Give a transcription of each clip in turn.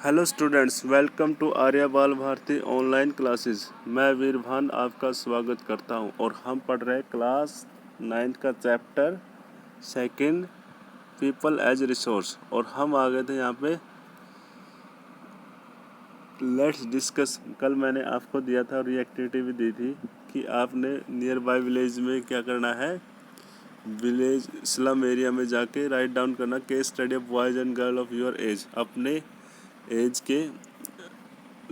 Hello students, welcome to Arya Bal Bharti online classes. मैं वीरभान आपका स्वागत करता हूं और हम पढ़ रहे हैं क्लास 9th का chapter second people as resource. और हम आ गए थे यहाँ पे लेट्स डिस्कस। कल मैंने आपको दिया था और ये एक्टिविटी भी दी थी कि आपने नियर बाय विलेज में क्या करना है, विलेज स्लम एरिया में जाके राइट डाउन करना case study of boys and girl of your age. अपने एज के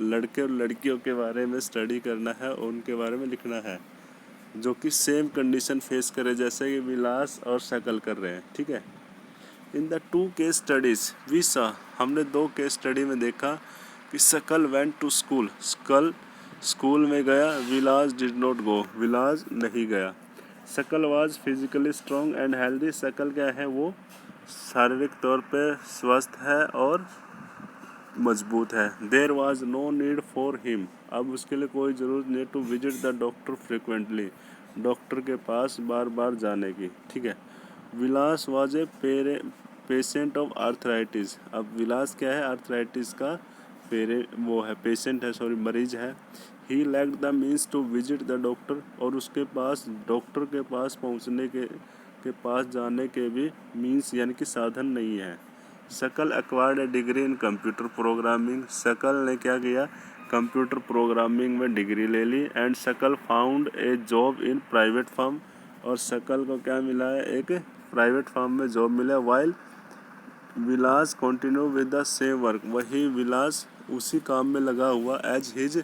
लड़के और लड़कियों के बारे में स्टडी करना है और उनके बारे में लिखना है जो कि सेम कंडीशन फेस करे जैसे कि विलास और शकल कर रहे हैं। ठीक है। In the two case studies we saw, हमने दो केस स्टडी में देखा कि Shakal went to school, Shakal school में गया, विलास डिड नॉट गो, विलास नहीं गया। शकल was physically strong and healthy, शकल क्या है, वो शारीरिक तौर पे स्वस्थ है और मजबूत है। There was no need for him, अब उसके लिए कोई ज़रूरत नहीं to visit the doctor frequently, doctor के पास बार बार जाने की। ठीक है। Vilas was a patient of arthritis, अब विलास क्या है, आर्थराइटिस का वो है पेशेंट है, सॉरी मरीज है। He lacked the means to visit the doctor, और उसके पास डॉक्टर के पास पहुंचने के पास जाने के भी मीन्स यानी कि साधन नहीं है। शकल acquired A degree in computer programming, शकल ने क्या किया, कंप्यूटर प्रोग्रामिंग में डिग्री ले ली। एंड शकल found a job in private firm, और शकल को क्या मिला है, एक प्राइवेट फर्म में जॉब मिला। While Vilas continue with the same work, वही विलास उसी काम में लगा हुआ एज हिज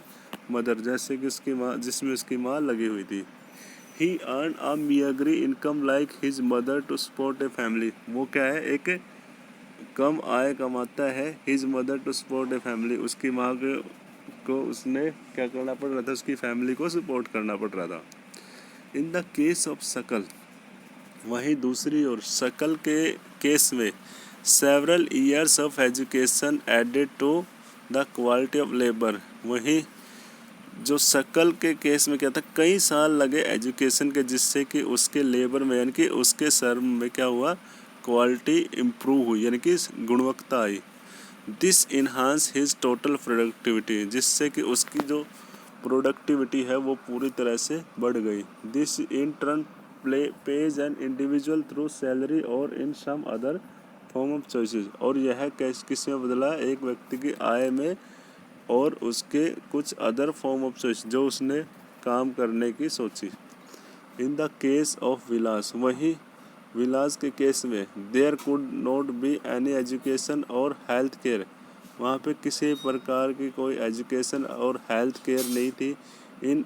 मदर, जैसे कि उसकी माँ, जिसमें उसकी माँ लगी हुई थी। He earn a meagre income like his mother to support a family, वो क्या है, एक कम आय कमाता है। His mother to support a family, उसकी माँ को उसने क्या करना पड़ रहा था, उसकी फैमिली को सपोर्ट करना पड़ रहा था। इन द केस ऑफ शकल, वहीं दूसरी ओर शकल के केस में several years of education added to the quality of labour, वहीं जो शकल के केस में क्या था, कई साल लगे एजुकेशन के, जिससे कि उसके लेबर में यानी कि उसके सर्व में क्या हुआ, क्वालिटी इम्प्रूव हुई यानी कि गुणवत्ता आई। This enhance his total productivity, जिससे कि उसकी जो प्रोडक्टिविटी है वो पूरी तरह से बढ़ गई। This in turn pays an individual through salary और in some other form of choices, और यह किस में बदला, एक व्यक्ति की आय में और उसके कुछ अदर फॉर्म ऑफ चॉइस जो उसने काम करने की सोची। In the case of Vilas, वहीं विलास के केस में there could not be any education और हेल्थ केयर, वहाँ पे किसी प्रकार की कोई एजुकेशन और हेल्थ केयर नहीं थी। In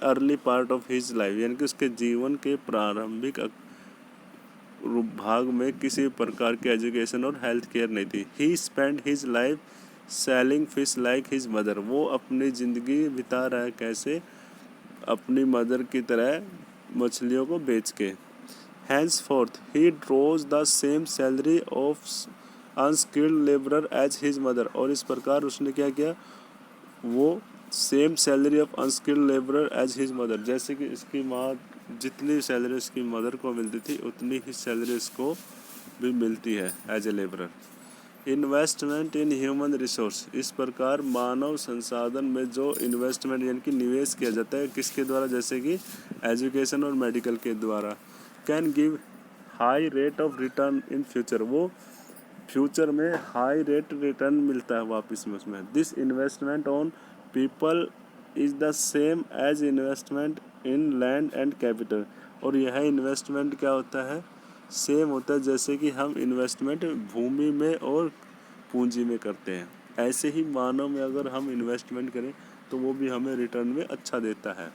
early part of his life, यानी कि उसके जीवन के प्रारंभिक भाग में किसी प्रकार की एजुकेशन और हेल्थ केयर नहीं थी। He spend his life selling fish like his mother, वो अपनी ज़िंदगी बिता रहा है कैसे, अपनी मदर की तरह मछलियों को बेच के। Henceforth he draws the same salary of unskilled laborer as his mother, और इस प्रकार उसने क्या किया, वो same salary of unskilled labourer as his mother, जैसे कि इसकी माँ जितनी सैलरी इसकी मदर को मिलती थी उतनी ही सैलरी इसको भी मिलती है as a labourer. Investment in human resource, इस प्रकार मानव संसाधन में जो इन्वेस्टमेंट यानी कि निवेश किया जाता है किसके द्वारा, जैसे कि एजुकेशन और मेडिकल के द्वारा, can give high rate of return in future, वो फ्यूचर में हाई रेट रिटर्न मिलता है वापस में उसमें। This investment on people is the same as investment in land and capital, और यह इन्वेस्टमेंट क्या होता है, सेम होता है जैसे कि हम इन्वेस्टमेंट भूमि में और पूंजी में करते हैं, ऐसे ही मानव में अगर हम इन्वेस्टमेंट करें तो वो भी हमें रिटर्न में अच्छा देता है।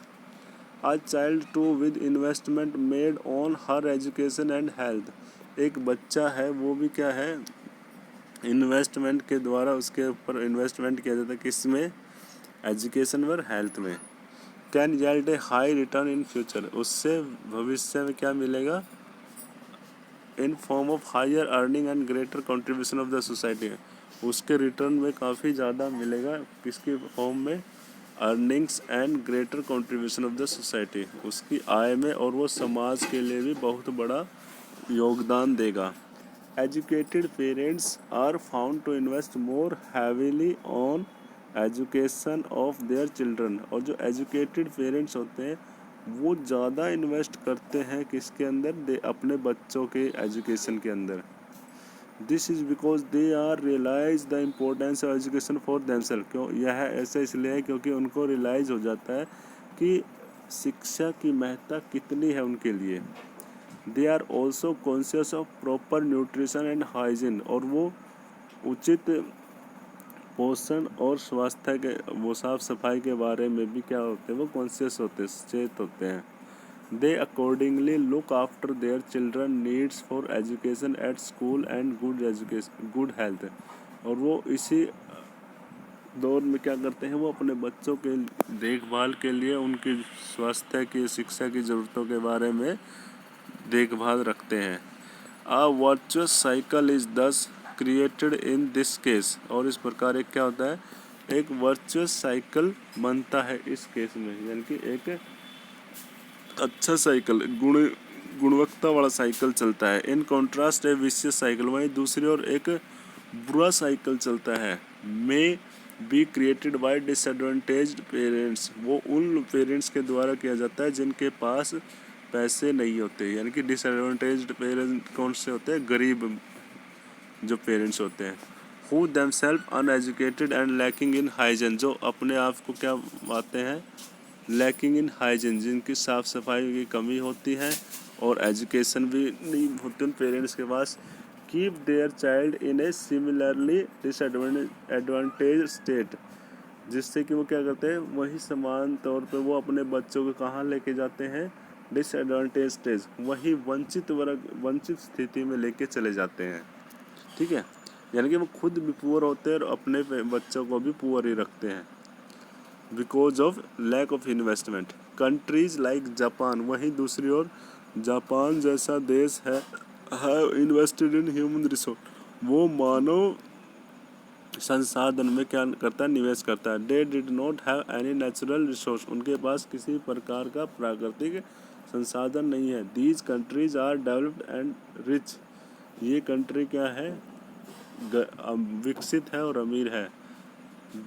A child too with investment made on her education and health, एक बच्चा है वो भी क्या है, इन्वेस्टमेंट के द्वारा उसके ऊपर इन्वेस्टमेंट किया जाता है, किस में, एजुकेशन और हेल्थ में। Can yield a high return in future, उससे भविष्य में क्या मिलेगा, in form of higher earning and greater contribution of the society, उसके रिटर्न में काफ़ी ज़्यादा मिलेगा, किसके फॉर्म में, earnings and greater contribution of the society, उसकी आय में, और वो समाज के लिए भी बहुत बड़ा योगदान देगा। Educated parents are found to invest more heavily on education of their children. और जो एजुकेटेड पेरेंट्स होते हैं वो ज़्यादा इन्वेस्ट करते हैं किसके अंदर, अपने बच्चों के एजुकेशन के अंदर। This is because they are realise the importance of education for themselves. क्यों यह ऐसा इसलिए है क्योंकि उनको रियलाइज़ हो जाता है कि शिक्षा की महत्ता कितनी है उनके लिए। They are also conscious of proper nutrition and hygiene. और वो उचित पोषण और स्वास्थ्य के, वो साफ सफाई के बारे में भी क्या होते हैं, वो कॉन्शियस होते हैं, सचेत होते हैं। They accordingly look after their children needs for education at school and good health. और वो इसी दौर में क्या करते हैं, वो अपने बच्चों के देखभाल के लिए उनकी स्वास्थ्य की, शिक्षा की ज़रूरतों के बारे में देखभाल रखते हैं। अ वर्चुअस साइकिल इज दस क्रिएटेड इन दिस केस। और इस प्रकार एक क्या होता है, एक वर्चुअस साइकिल बनता है इस केस में, यानी कि एक अच्छा साइकिल, गुणवत्ता वाला साइकिल चलता है। In contrast A vicious cycle, वहीं दूसरी ओर एक बुरा साइकिल चलता है। May be created by disadvantaged parents. वो उन पेरेंट्स के द्वारा किया जाता है जिनके पास पैसे नहीं होते। यानी कि डिसएडवांटेज्ड पेरेंट्स कौन से होते हैं, गरीब जो पेरेंट्स होते हैं। Who themselves uneducated and lacking in hygiene. जो अपने आप को क्या पाते हैं, लैकिंग इन हाइजीन, जिनकी साफ़ सफाई की कमी होती है और एजुकेशन भी नहीं होती उन पेरेंट्स के पास। Keep their child in a similarly disadvantage state. जिससे कि वो क्या करते हैं, वही समान तौर पे वो अपने बच्चों को कहाँ लेके जाते हैं, डिसएडवांटेज स्टेज, वही वंचित वर्ग, वंचित स्थिति में लेके चले जाते हैं। ठीक है, यानी कि वो खुद भी पुअर होते हैं और अपने बच्चों को भी पुअर ही रखते हैं because of lack of investment. Countries like Japan, वहीं दूसरी ओर जापान जैसा देश है इन्वेस्टेड इन ह्यूमन रिसोर्स। वो मानव संसाधन में क्या करता है, निवेश करता है। They did not have any natural resource. उनके पास किसी प्रकार का प्राकृतिक संसाधन नहीं है। These countries are developed and rich. ये कंट्री क्या है, विकसित है और अमीर है।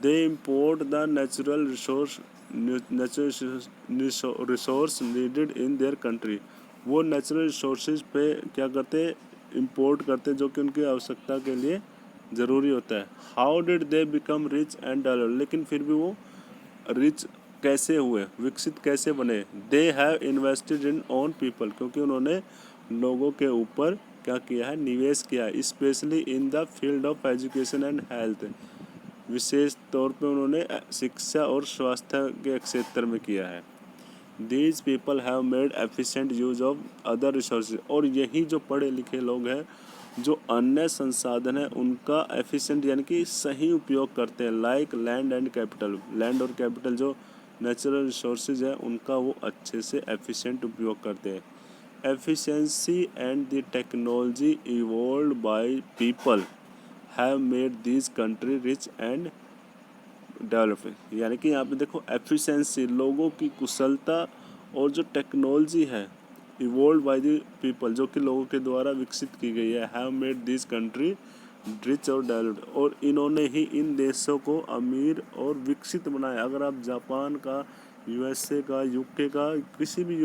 They import the natural resource needed in their country. वो नेचुरल रिसोर्सेज पे क्या करते हैं, इम्पोर्ट करते हैं जो कि उनकी आवश्यकता के लिए ज़रूरी होता है। How did they become rich and developed. लेकिन फिर भी वो रिच कैसे हुए, विकसित कैसे बने। They have invested in own people. क्योंकि उन्होंने लोगों के ऊपर क्या किया है, निवेश किया है। Specially in the field of education and health. विशेष तौर पे उन्होंने शिक्षा और स्वास्थ्य के क्षेत्र में किया है। These people have made efficient use of other resources. और यही जो पढ़े लिखे लोग हैं जो अन्य संसाधन है उनका एफिशिएंट यानी कि सही उपयोग करते हैं। Like land and capital, land और कैपिटल जो नेचुरल रिसोर्सेज है उनका वो अच्छे से एफिशिएंट उपयोग करते हैं। Efficiency and the technology evolved by people have made this country rich and developing. यानी कि यहाँ पे देखो एफिशिएंसी, लोगों की कुशलता, और जो टेक्नोलॉजी है इवॉल्व बाय द पीपल, जो कि लोगों के द्वारा विकसित की गई है, have made this country rich और डेवलप्ड। और इन्होंने ही इन देशों को अमीर और विकसित बनाया। अगर आप जापान का, यूएसए का, यूके का, किसी भी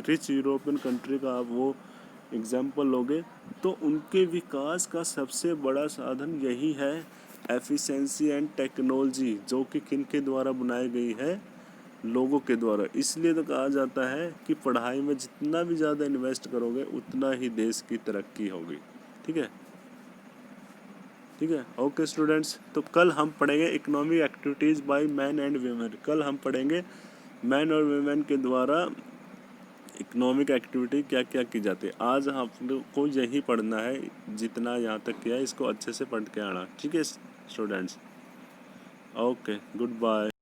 रिच यूरोपियन कंट्री का आप वो एग्जाम्पल लोगे तो उनके विकास का सबसे बड़ा साधन यही है, एफिशिएंसी एंड टेक्नोलॉजी, जो कि किन के द्वारा बनाई गई है, लोगों के द्वारा। इसलिए तो कहा जाता है कि पढ़ाई में जितना भी ज़्यादा इन्वेस्ट करोगे उतना ही देश की तरक्की होगी। ठीक है, ठीक है, ओके स्टूडेंट्स। तो कल हम पढ़ेंगे economic activities by man and women. कल हम पढ़ेंगे मैन और वीमेन के द्वारा इकोनॉमिक एक्टिविटी क्या क्या की जाती है। आज हम लोग को यही पढ़ना है, जितना यहाँ तक किया है इसको अच्छे से पढ़ के आना। ठीक है स्टूडेंट्स, ओके, गुड बाय।